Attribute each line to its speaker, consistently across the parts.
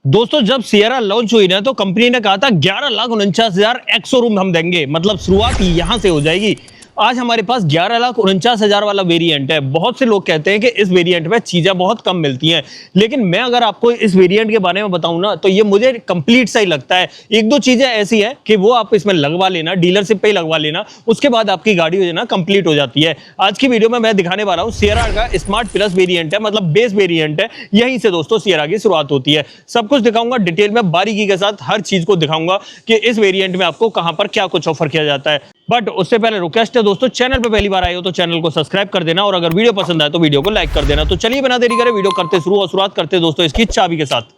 Speaker 1: दोस्तों जब Sierra launch हुई ना तो कंपनी ने कहा था 11,49,000 एक्स शोरूम हम देंगे, मतलब शुरुआत यहां से हो जाएगी। आज हमारे पास 11,49,000 वाला वेरिएंट है। बहुत से लोग कहते हैं कि इस वेरिएंट में चीजें बहुत कम मिलती हैं, लेकिन मैं अगर आपको इस वेरिएंट के बारे में बताऊं ना तो ये मुझे कंप्लीट सा ही लगता है। एक दो चीजें ऐसी हैं कि वो आप इसमें लगवा लेना, डीलरशिप पे ही लगवा लेना, उसके बाद आपकी गाड़ी जो है ना कंप्लीट हो जाती है। आज की वीडियो में मैं दिखाने वाला हूं सियरा का स्मार्ट प्लस वेरिएंट है, मतलब बेस वेरिएंट है। यहीं से दोस्तों सियरा की शुरुआत होती है। सब कुछ दिखाऊंगा डिटेल में, बारीकी के साथ हर चीज को दिखाऊंगा कि इस वेरिएंट में आपको कहां पर क्या कुछ ऑफर किया जाता है। बट उससे पहले रिक्वेस्ट है दोस्तों, चैनल पे पहली बार आए हो तो चैनल को सब्सक्राइब कर देना, और अगर वीडियो पसंद आए तो वीडियो को लाइक कर देना। तो चलिए बिना देरी करे वीडियो करते शुरू, और शुरुआत करते दोस्तों इसकी चाबी के साथ।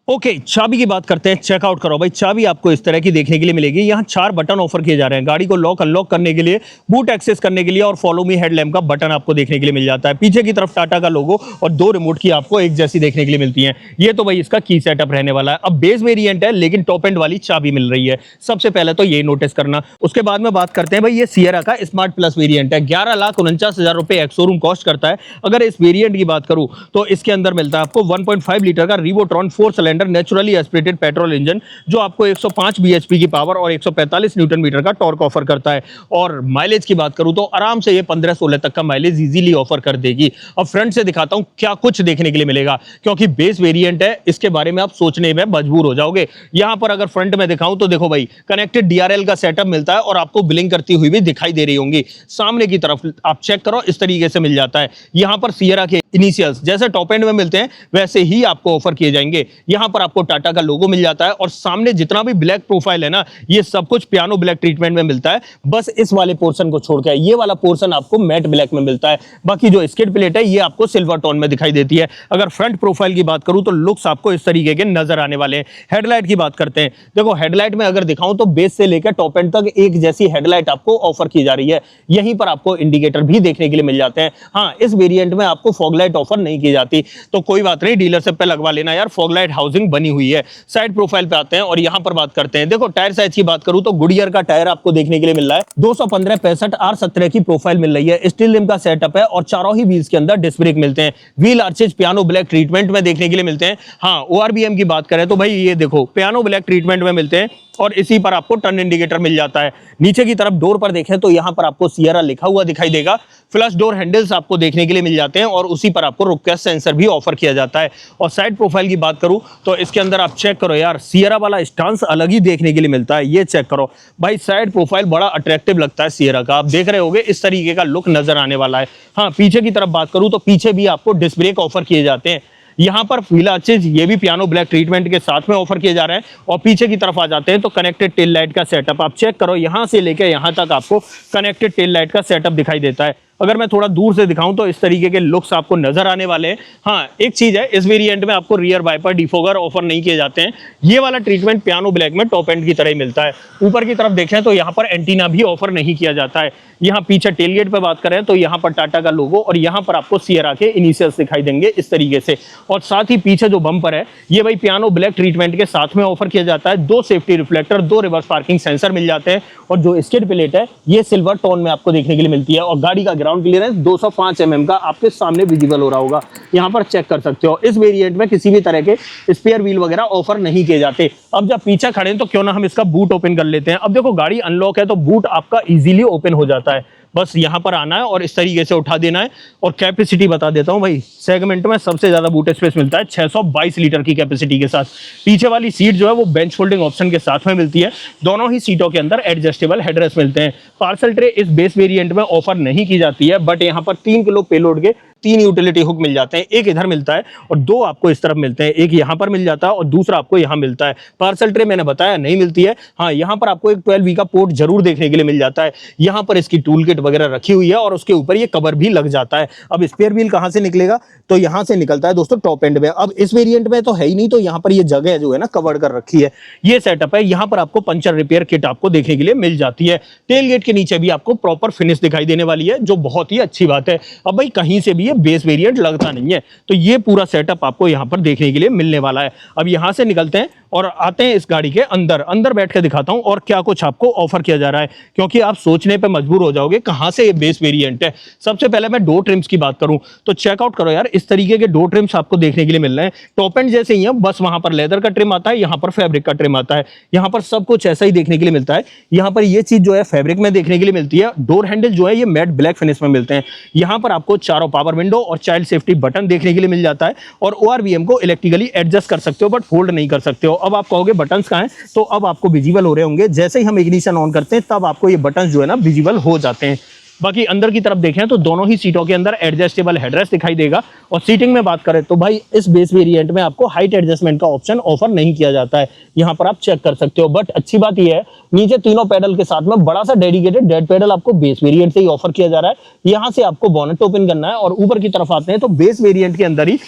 Speaker 1: ओके, चाबी की बात करते हैं। चेकआउट करो भाई, चाबी आपको इस तरह की देखने के लिए मिलेगी। यहाँ 4 बटन ऑफर किए जा रहे हैं। गाड़ी को लॉक अनलॉक करने के लिए, बूट एक्सेस करने के लिए, और फॉलो मी हेडलैम्प का बटन आपको देखने के लिए मिल जाता है। पीछे की तरफ टाटा का लोगो और 2 रिमोट की आपको एक जैसी देखने के लिए मिलती है। ये तो भाई इसका की सेटअप रहने वाला है। अब बेस वेरिएंट है लेकिन टॉप एंड वाली चाबी मिल रही है। सबसे पहले तो ये नोटिस करना। उसके बाद में बात करते हैं भाई, ये सियरा का स्मार्ट प्लस वेरिएंट है। 11,49,000 रुपए एक्स शोरूम कॉस्ट करता है। अगर इस वेरिएंट की बात करूं तो इसके अंदर मिलता है आपको 1.5 लीटर का रिवोट्रॉन 4 cylinder naturally aspirated petrol engine, जो आपको 105 बीएचपी की पावर और 145 न्यूटन मीटर का टॉर्क ऑफर करता है। और माइलेज की बात करूं तो आराम से ये 15-16 तक का माइलेज इजीली ऑफर कर देगी। अब फ्रंट से दिखाता हूं क्या कुछ देखने के लिए मिलेगा, क्योंकि बेस वेरिएंट है, इसके बारे में आप सोचने में मजबूर हो जाओगे। यहां पर अगर फ्रंट में दिखाऊं तो देखो भाई, कनेक्टेड डीआरएल का सेटअप मिलता है और आपको बिलिंग करती हुई भी दिखाई दे रही होंगी। सामने की तरफ आप चेक करो, इस तरीके से मिल जाता है। यहां पर सियरा के इनिशियल्स जैसे टॉप एंड में मिलते हैं वैसे ही आपको ऑफर किए जाएंगे। यहां पर आपको टाटा का लोगो मिल जाता है, और सामने जितना भी ब्लैक प्रोफाइल है ना, ये सब कुछ पियानो ब्लैक ट्रीटमेंट में मिलता है। बस इस वाले पोर्शन को छोड़कर ये वाला पोर्शन आपको मैट ब्लैक में मिलता है। बाकी जो स्किड प्लेट है ये आपको सिल्वर टोन में दिखाई देती है। अगर फ्रंट प्रोफाइल की बात करूं तो लुक्स आपको इस तरीके के नजर आने वाले हैं। हेडलाइट की बात करते हैं। देखो हेडलाइट में अगर दिखाऊं तो बेस से लेकर टॉप एंड तक एक जैसी हेडलाइट आपको ऑफर की जा रही है। यहीं पर आपको इंडिकेटर भी देखने के लिए मिल जाते हैं। हाँ, इस वेरिएंट में आपको फॉगलाइट ऑफर नहीं की जाती, तो कोई बात नहीं, डीलरशिप पे लगवा लेना यार, फॉगलाइट हाउसिंग बनी हुई है। साइड प्रोफाइल पे आते हैं और यहां पर बात करते हैं। देखो टायर साइज की बात करूं तो गुडियर का टायर आपको देखने के लिए मिल रहा है। 215/65 R17 की प्रोफाइल मिल रही है। स्टील रिम का सेटअप है और चारों ही व्हील्स के अंदर डिस्क ब्रेक मिलते हैं। Wheel arches piano black treatment में देखने के लिए मिलते हैं। हाँ, ORBM की बात करें तो भाई ये देखो पियानो ब्लैक ट्रीटमेंट में मिलते हैं, और इसी पर आपको टर्न इंडिकेटर मिल जाता है। नीचे की तरफ डोर पर देखें तो यहां पर आपको सियरा लिखा हुआ दिखाई देगा। फ्लश डोर हैंडल्स आपको देखने के लिए मिल जाते हैं, और उसी पर आपको रुक सेंसर भी ऑफर किया जाता है। और साइड प्रोफाइल की बात करूं तो इसके अंदर आप चेक करो यार, सियरा वाला स्टांस अलग ही देखने के लिए मिलता है। ये चेक करो भाई, साइड प्रोफाइल बड़ा अट्रैक्टिव लगता है सियरा का। आप देख रहे होगे इस तरीके का लुक नजर आने वाला है। हाँ, पीछे की तरफ बात करूं तो पीछे भी आपको डिस्क ब्रेक ऑफर किए जाते हैं। यहां पर व्हील आर्चेज ये भी पियानो ब्लैक ट्रीटमेंट के साथ में ऑफर किए जा रहे हैं। और पीछे की तरफ आ जाते हैं तो कनेक्टेड टेल लाइट का सेटअप आप चेक करो, यहां से लेकर यहां तक आपको कनेक्टेड टेल लाइट का सेटअप दिखाई देता है। अगर मैं थोड़ा दूर से दिखाऊं तो इस तरीके के लुक्स आपको नजर आने वाले हैं। हाँ, एक चीज है, इस वेरिएंट में आपको रियर वाइपर डिफोगर ऑफर नहीं किए जाते हैं। ये वाला ट्रीटमेंट पियानो ब्लैक में टॉप एंड की तरह ही मिलता है। ऊपर की तरफ देखें तो यहाँ पर एंटीना भी ऑफर नहीं किया जाता है। यहाँ पीछे टेलगेट पे बात करें तो यहाँ पर टाटा का लोगो और यहाँ पर आपको सियरा के इनिशियल्स दिखाई देंगे इस तरीके से। और साथ ही पीछे जो बम्पर है ये भाई पियानो ब्लैक ट्रीटमेंट के साथ में ऑफर किया जाता है। 2 safety reflector, 2 reverse parking sensor मिल जाते हैं, और जो स्किड प्लेट है ये सिल्वर टोन में आपको देखने के लिए मिलती है। और गाड़ी का ग्राउंड क्लियरेंस 205 mm का आपके सामने विजिबल हो रहा होगा, यहाँ पर चेक कर सकते हो। इस वेरिएंट में किसी भी तरह के स्पेयर व्हील वगैरह ऑफर नहीं किए जाते। अब जब पीछे खड़े हैं तो क्यों ना हम इसका बूट ओपन कर लेते हैं। अब देखो गाड़ी अनलॉक है तो बूट आपका इजीली ओपन हो जाता है। बस यहाँ पर आना है और इस तरीके से उठा देना है। और कैपेसिटी बता देता हूँ भाई, सेगमेंट में सबसे ज्यादा बूट स्पेस मिलता है 622 लीटर की कैपेसिटी के साथ। पीछे वाली सीट जो है वो बेंच फोल्डिंग ऑप्शन के साथ में मिलती है। दोनों ही सीटों के अंदर एडजस्टेबल हेडरेस्ट मिलते हैं। पार्सल ट्रे इस बेस वेरिएंट में ऑफर नहीं की जाती है, बट यहाँ पर 3 किलो पेलोड के 3 यूटिलिटी हुक मिल जाते हैं। एक इधर मिलता है और 2 आपको इस तरफ मिलते हैं। एक यहाँ पर मिल जाता है और दूसरा आपको यहाँ मिलता है। पार्सल ट्रे मैंने बताया नहीं मिलती है। हाँ, यहाँ पर आपको एक 12V का पोर्ट जरूर देखने के लिए मिल जाता है। यहाँ पर इसकी टूल किट वगैरह रखी हुई है और उसके ऊपर ये कवर भी लग जाता है। अब स्पेयर व्हील कहाँ से निकलेगा, तो यहाँ से निकलता है दोस्तों टॉप एंड में। अब इस वेरिएंट में तो है ही नहीं, तो यहाँ पर ये जगह जो है ना कवर कर रखी है। ये सेटअप है। यहाँ पर आपको पंचर रिपेयर किट आपको देखने के लिए मिल जाती है। टेल गेट के नीचे भी आपको प्रॉपर फिनिश दिखाई देने वाली है, जो बहुत ही अच्छी बात है। अब भाई कहीं से भी ये बेस वेरिएंट लगता नहीं है। तो ये पूरा सेटअप आपको यहाँ पर देखने के लिए मिलने वाला है। अब यहाँ से निकलते हैं और आते हैं इस गाड़ी के अंदर। अंदर बैठ के दिखाता हूँ और क्या कुछ आपको ऑफर किया जा रहा है, क्योंकि आप सोचने पे मजबूर हो जाओगे कहाँ से ये बेस वेरिएंट है। सबसे पहले मैं डोर ट्रिम्स की बात करूँ तो चेकआउट करो यार, इस तरीके के डोर ट्रिम्स आपको देखने के लिए मिल रहे हैं। टॉप एंड जैसे ही है, बस वहां पर लेदर का ट्रिम आता है, यहाँ पर फैब्रिक का ट्रिम आता है। यहाँ पर सब कुछ ऐसा ही देखने के लिए मिलता है। यहाँ पर ये चीज जो है फैब्रिक में देखने के लिए मिलती है। डोर हैंडल जो है ये मैट ब्लैक फिनिश में मिलते हैं। यहाँ पर आपको चारों पावर विंडो और चाइल्ड सेफ्टी बटन देखने के लिए मिल जाता है। और ORVM को इलेक्ट्रिकली एडजस्ट कर सकते हो बट फोल्ड नहीं कर सकते हो। अब आप कहोगे बटन कहाँ हैं, तो अब आपको विजिबल हो रहे होंगे। जैसे ही हम इग्निशन ऑन करते हैं तब आपको ये बटन जो है ना विजिबल हो जाते हैं। बाकी अंदर की तरफ देखें तो दोनों ही सीटों के अंदर एडजस्टेबल हेडरेस्ट दिखाई देगा। और सीटिंग में बात करें तो भाई इस बेस वेरिएंट में आपको हाइट एडजस्टमेंट का ऑप्शन ऑफर नहीं किया जाता है। यहाँ पर आप चेक कर सकते हो। बट अच्छी बात यह है, नीचे तीनों पैडल के साथ में बड़ा सा डेडिकेटेड डेड पैडल आपको बेस वेरिएंट से ही ऑफर किया जा रहा है। यहाँ से आपको बोनेट ओपन करना है और ऊपर की तरफ आते हैं तो बेस वेरिएंट के अंदर ही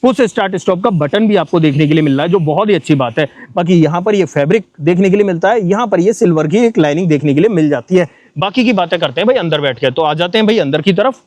Speaker 1: पुश स्टार्ट स्टॉप का बटन भी आपको देखने के लिए मिल रहा है, जो बहुत ही अच्छी बात है। बाकी यहाँ पर ये फैब्रिक देखने के लिए मिलता है, यहाँ पर ये सिल्वर की एक लाइनिंग देखने के लिए मिल जाती है। बाकी की बातें करते हैं भाई अंदर बैठ के। तो आ जाते हैं भाई अंदर की तरफ।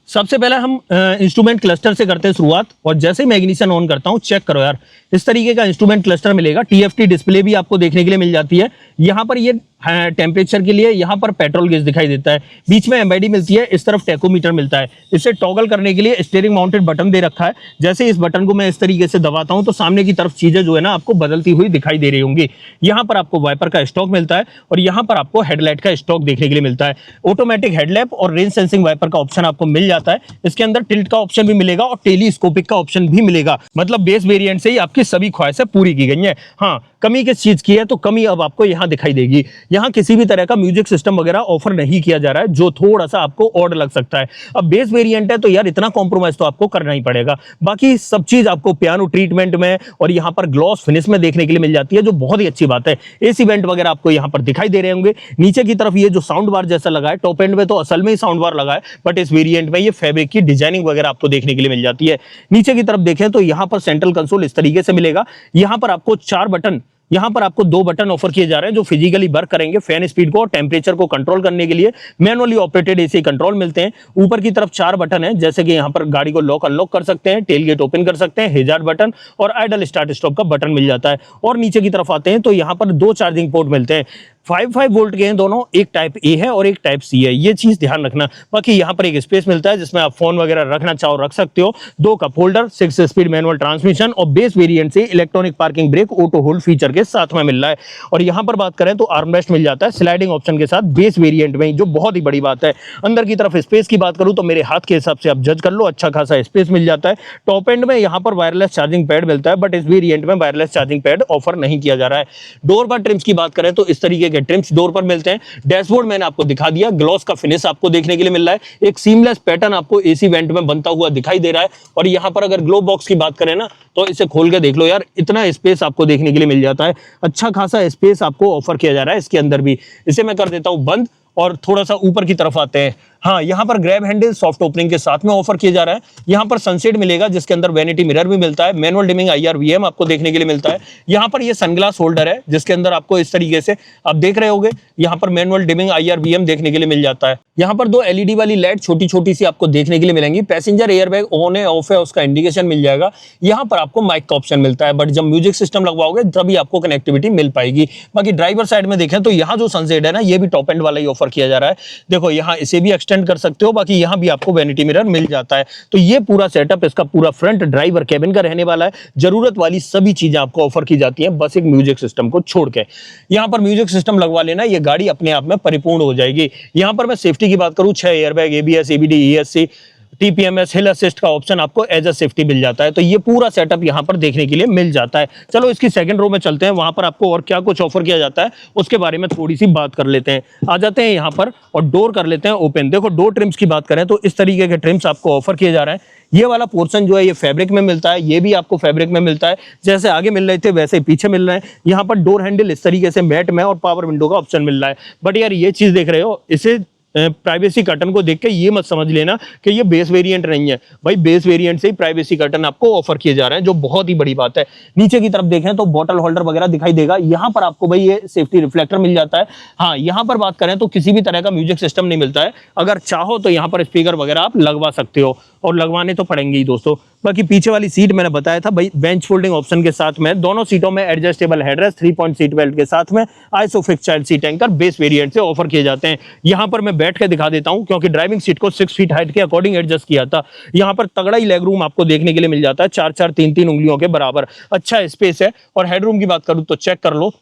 Speaker 1: सबसे पहले हम इंस्ट्रूमेंट क्लस्टर से करते हैं शुरुआत। और जैसे ही मैं इग्निशन ऑन करता हूं, चेक करो यार, इस तरीके का इंस्ट्रूमेंट क्लस्टर मिलेगा। TFT डिस्प्ले भी आपको देखने के लिए मिल जाती है। यहाँ पर ये टेम्परेचर के लिए यहाँ पर पेट्रोल गेज दिखाई देता है। बीच में MID मिलती है, इस तरफ टेकोमीटर मिलता है। इसे टॉगल करने के लिए स्टीयरिंग माउंटेड बटन दे रखा है। जैसे इस बटन को मैं इस तरीके से दबाता हूं तो सामने की तरफ चीजें जो है ना आपको बदलती हुई दिखाई दे रही होंगी। यहाँ पर आपको वाइपर का स्टॉक मिलता है और यहाँ पर आपको हेडलाइट का स्टॉक देखने के लिए मिलता है। ऑटोमेटिक हेडलैम्प और रेंज सेंसिंग वाइपर का ऑप्शन आपको मिल जाता है। इसके अंदर टिल्ट का ऑप्शन भी मिलेगा और टेलीस्कोपिक का ऑप्शन भी मिलेगा। मतलब बेस वेरिएंट से ही आपकी सभी ख्वाहिशें पूरी की गई हैं। हाँ, कमी किस चीज की है, तो कमी अब आपको यहाँ दिखाई देगी। यहाँ किसी भी तरह का म्यूजिक सिस्टम वगैरह ऑफर नहीं किया जा रहा है, जो थोड़ा सा आपको ऑड लग सकता है। अब बेस वेरिएंट है तो यार इतना कॉम्प्रोमाइज तो आपको करना ही पड़ेगा। बाकी सब चीज आपको पियानो ट्रीटमेंट में और यहाँ पर ग्लॉस फिनिश में देखने के लिए मिल जाती है, जो बहुत ही अच्छी बात है। AC वेंट वगैरह आपको यहाँ पर दिखाई दे रहे होंगे। नीचे की तरफ ये जो साउंड बार जैसा लगा है, टॉप एंड में तो असल में ही साउंड बार लगा है, बट इस वेरिएंट में ये फैब्रिक की डिजाइनिंग वगैरह आपको देखने के लिए मिल जाती है। नीचे की तरफ देखें तो यहाँ पर सेंट्रल कंसोल इस तरीके से मिलेगा। यहाँ पर आपको 4 बटन, यहाँ पर आपको 2 बटन ऑफर किए जा रहे हैं जो फिजिकली वर्क करेंगे फैन स्पीड को और टेम्परेचर को कंट्रोल करने के लिए। मैनुअली ऑपरेटेड AC कंट्रोल मिलते हैं। ऊपर की तरफ 4 बटन है, जैसे कि यहाँ पर गाड़ी को लॉक अनलॉक कर सकते हैं, टेल गेट ओपन कर सकते हैं, हेजार्ड बटन और आइडल स्टार्ट स्टॉप का बटन मिल जाता है। और नीचे की तरफ आते हैं तो यहाँ पर 2 चार्जिंग पोर्ट मिलते हैं। 5 वोल्ट के हैं दोनों, एक टाइप A है और एक टाइप C है, ये चीज ध्यान रखना। बाकी यहाँ पर एक स्पेस मिलता है जिसमें आप फोन वगैरह रखना चाहो रख सकते हो। 2 cup holder, 6 speed manual transmission और बेस वेरिएंट से electronic parking brake auto hold feature के साथ में मिल रहा है। और यहाँ पर बात करें तो आर्मरेस्ट मिल जाता है स्लाइडिंग ऑप्शन के साथ बेस वेरिएंट में, जो बहुत ही बड़ी बात है। अंदर की तरफ स्पेस की बात करूँ तो मेरे हाथ के हिसाब से आप जज कर लो, अच्छा खासा स्पेस मिल जाता है। टॉप एंड में यहाँ पर वायरलेस चार्जिंग पैड मिलता है, बट इस वेरिएंट में वायरलेस चार्जिंग पैड ऑफर नहीं किया जा रहा है। डोर पर ट्रिम्स की बात करें तो इस तरीके के ट्रिम्स डोर पर मिलते हैं। डैशबोर्ड मैंने आपको दिखा दिया, ग्लॉस का फिनिश आपको देखने के लिए मिल रहा है। एक सीमलेस पैटर्न आपको AC वेंट में बनता हुआ दिखाई दे रहा है। और यहाँ पर अगर ग्लो बॉक्स की बात करें ना तो इसे खोल के देख लो यार, इतना स्पेस आपको देखने के लिए मिल जाता है। अच्छा खासा स्पेस आपको ऑफर किया जा रहा है इसके अंदर भी। इसे मैं कर देता हूं बंद और थोड़ा सा ऊपर की तरफ आते हैं। हाँ, यहाँ पर ग्रैब हैंडल सॉफ्ट ओपनिंग के साथ में ऑफर किया जा रहा है। यहाँ पर सनसेट मिलेगा जिसके अंदर वैनिटी मिरर भी मिलता है। मैनुअल डिमिंग IRVM आपको देखने के लिए मिलता है। यहाँ पर ये सनग्लास होल्डर है जिसके अंदर आपको इस तरीके से आप देख रहे होगे, यहाँ पर मैनुअल डिमिंग IRVM देखने के लिए मिल जाता है। यहाँ पर 2 LED वाली लाइट छोटी छोटी सी आपको देखने के लिए मिलेंगी। पैसेंजर एयरबैग ऑन है ऑफ है उसका इंडिकेशन मिल जाएगा। यहाँ पर आपको माइक का ऑप्शन मिलता है, बट जब म्यूजिक सिस्टम लगवाओगे तभी आपको कनेक्टिविटी मिल पाएगी। बाकी ड्राइवर साइड में देखें तो यहाँ जो सनसेट है ना, ये भी टॉप एंड वाला ही ऑफर किया जा रहा है। देखो यहाँ इसे भी एक्सटेंड कर सकते हो, कि यहां भी आपको वैनिटी मिरर मिल जाता है। तो ये पूरा सेटअप इसका पूरा फ्रंट ड्राइवर कैबिन का रहने वाला है। जरूरत वाली सभी चीजें आपको ऑफर की जाती हैं, बस एक म्यूजिक सिस्टम को छोड़ के। यहां पर म्यूजिक सिस्टम लगवा लेना, ये गाड़ी अपने आप में परिपूर्ण हो जाएगी। यहां पर मैं सेफ्टी की बात करूं, 6 airbag, ABS, ABD, ESC, TPMS, हिल असिस्ट का ऑप्शन आपको एज अ सेफ्टी मिल जाता है। तो ये पूरा सेटअप यहाँ पर देखने के लिए मिल जाता है। चलो इसकी सेकंड रो में चलते हैं, वहां पर आपको और क्या कुछ ऑफर किया जाता है उसके बारे में थोड़ी सी बात कर लेते हैं। आ जाते हैं यहाँ पर और डोर कर लेते हैं ओपन। देखो डोर ट्रिम्स की बात करें तो इस तरीके के ट्रिम्स आपको ऑफर किए जा रहे हैं। ये वाला पोर्शन जो है ये फैब्रिक में मिलता है, ये भी आपको फैब्रिक में मिलता है। जैसे आगे मिल रहे थे वैसे ही पीछे मिल रहे हैं। यहाँ पर डोर हैंडल इस तरीके से मैट में और पावर विंडो का ऑप्शन मिल रहा है। बट यार ये चीज देख रहे हो, इसे प्राइवेसी कर्टन को देख के ये मत समझ लेना कि ये बेस वेरिएंट नहीं है भाई, बेस वेरिएंट से ही प्राइवेसी कर्टन आपको ऑफर किए जा रहे हैं, जो बहुत ही बड़ी बात है। नीचे की तरफ देखें तो बॉटल होल्डर वगैरह दिखाई देगा, यहाँ पर आपको भाई ये सेफ्टी रिफ्लेक्टर मिल जाता है। हाँ, यहाँ पर बात करें तो किसी भी तरह का म्यूजिक सिस्टम नहीं मिलता है, अगर चाहो तो यहाँ पर स्पीकर वगैरह आप लगवा सकते हो, और लगवाने तो पड़ेंगे ही दोस्तों। बाकी पीछे वाली सीट मैंने बताया था भाई बेंच फोल्डिंग ऑप्शन के साथ में, दोनों सीटों में adjustable headrest 3 point seat belt के साथ में isofix child seat anchor base variant से ऑफर किए जाते हैं। यहाँ पर मैं बैठ के दिखा देता हूँ, क्योंकि ड्राइविंग सीट को 6 फीट हाइट के अकॉर्डिंग एडजस्ट किया था। यहाँ पर तगड़ा ही लेग रूम आपको देखने के लिए मिल जाता है, 4-4 3-3 उंगलियों के बराबर अच्छा स्पेस है। और हेडरूम की बात करूँ तो चेक कर लो,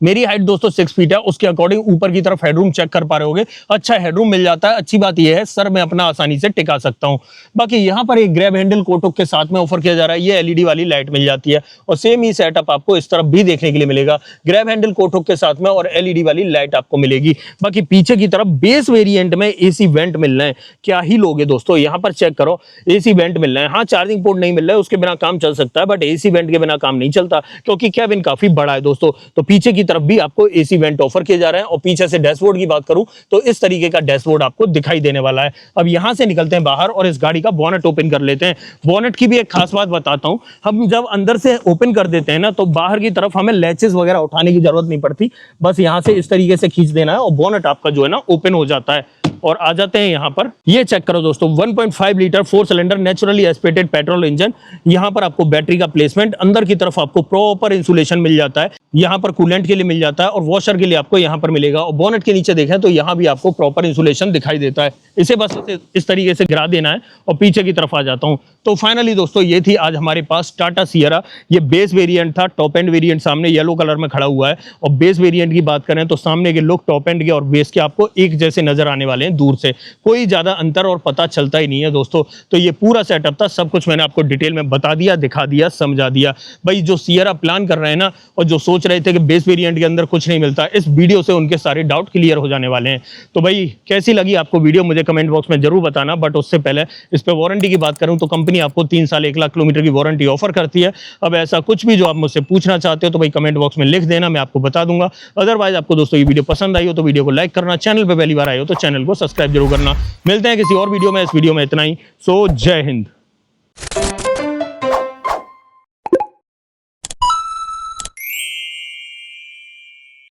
Speaker 1: मेरी हाइट दोस्तों 6 फीट है, उसके अकॉर्डिंग ऊपर की तरफ हेडरूम चेक कर पा रहे होगे, अच्छा हेडरूम मिल जाता है। अच्छी बात यह है सर मैं अपना आसानी से टिका सकता हूं। बाकी यहाँ पर एक ग्रैब हैंडल कोटक के साथ में ऑफर किया जा रहा है, ये एलईडी वाली लाइट मिल जाती है, और सेम ही सेटअप आपको इस तरफ भी देखने के लिए मिलेगा, ग्रैब हैंडल कोटक के साथ में और एलईडी वाली लाइट आपको मिलेगी। बाकी पीछे की तरफ बेस वेरिएंट में एसी वेंट मिल रहे हैं, क्या ही लोगे दोस्तों, यहाँ पर चेक करो एसी वेंट मिल रहे हैं। हाँ, चार्जिंग पोर्ट नहीं मिल रहा है, उसके बिना काम चल सकता है, बट एसी वेंट के बिना काम नहीं चलता, क्योंकि कैबिन काफी बड़ा है दोस्तों। तो पीछे की तरफ भी आपको एसी वेंट ऑफर किए जा रहे हैं। और पीछे से डैशबोर्ड की बात करूं तो इस तरीके का डैशबोर्ड आपको दिखाई देने वाला है। अब यहां से निकलते हैं बाहर और इस गाड़ी का बोनेट ओपन कर लेते हैं। बोनेट की भी एक खास बात बताता हूं, हम जब अंदर से ओपन कर देते हैं ना, तो बाहर की तरफ हमें लैचेस वगैरह उठाने की जरूरत नहीं पड़ती, बस यहां से इस तरीके से खींच देना है और बोनेट आपका जो है ना ओपन हो जाता है। और आ जाते हैं यहाँ पर, ये चेक करो दोस्तों, 1.5 litre 4 cylinder naturally aspirated petrol engine. यहाँ पर आपको बैटरी का प्लेसमेंट, अंदर की तरफ आपको प्रॉपर इंसुलेशन मिल जाता है, यहाँ पर कूलेंट के लिए मिल जाता है और वॉशर के लिए आपको यहाँ पर मिलेगा। और बोनेट के नीचे देखें तो यहाँ भी आपको प्रॉपर इंसुलेशन दिखाई देता है, इसे बस इस तरीके से गिरा देना है। और पीछे की तरफ आ जाता हूँ, तो फाइनली दोस्तों ये थी आज हमारे पास टाटा सियरा। ये बेस वेरिएंट था, टॉप एंड वेरिएंट सामने येलो कलर में खड़ा हुआ है। और बेस वेरिएंट की बात करें तो सामने के लुक टॉप एंड के और बेस के आपको एक जैसे नजर आने वाले हैं, दूर से कोई ज्यादा अंतर और पता चलता ही नहीं है दोस्तों। तो ये पूरा सेटअप था, सब कुछ मैंने आपको डिटेल में बता दिया, दिखा दिया, समझा दिया। भाई जो सियरा प्लान कर रहे हैं ना, और जो सोच रहे थे कि बेस वेरिएंट के अंदर कुछ नहीं मिलता, इस वीडियो से उनके सारे डाउट क्लियर हो जाने वाले हैं। तो भाई कैसी लगी आपको वीडियो मुझे कमेंट बॉक्स में जरूर बताना। बट उससे पहले इस पे वारंटी की बात करूं तो कंपनी आपको 3 साल 1 लाख किलोमीटर की वारंटी ऑफर करती है। अब ऐसा कुछ भी जो आप मुझसे पूछना चाहते हो तो भाई कमेंट बॉक्स में लिख देना, मैं आपको बता दूंगा। अदरवाइज आपको दोस्तों ये वीडियो पसंद आई हो तो वीडियो को लाइक करना, चैनल पे पहली बार आए हो तो चैनल को सब्सक्राइब जरूर करना। मिलते हैं किसी और वीडियो में, इस वीडियो में इतना ही। सो जय हिंद।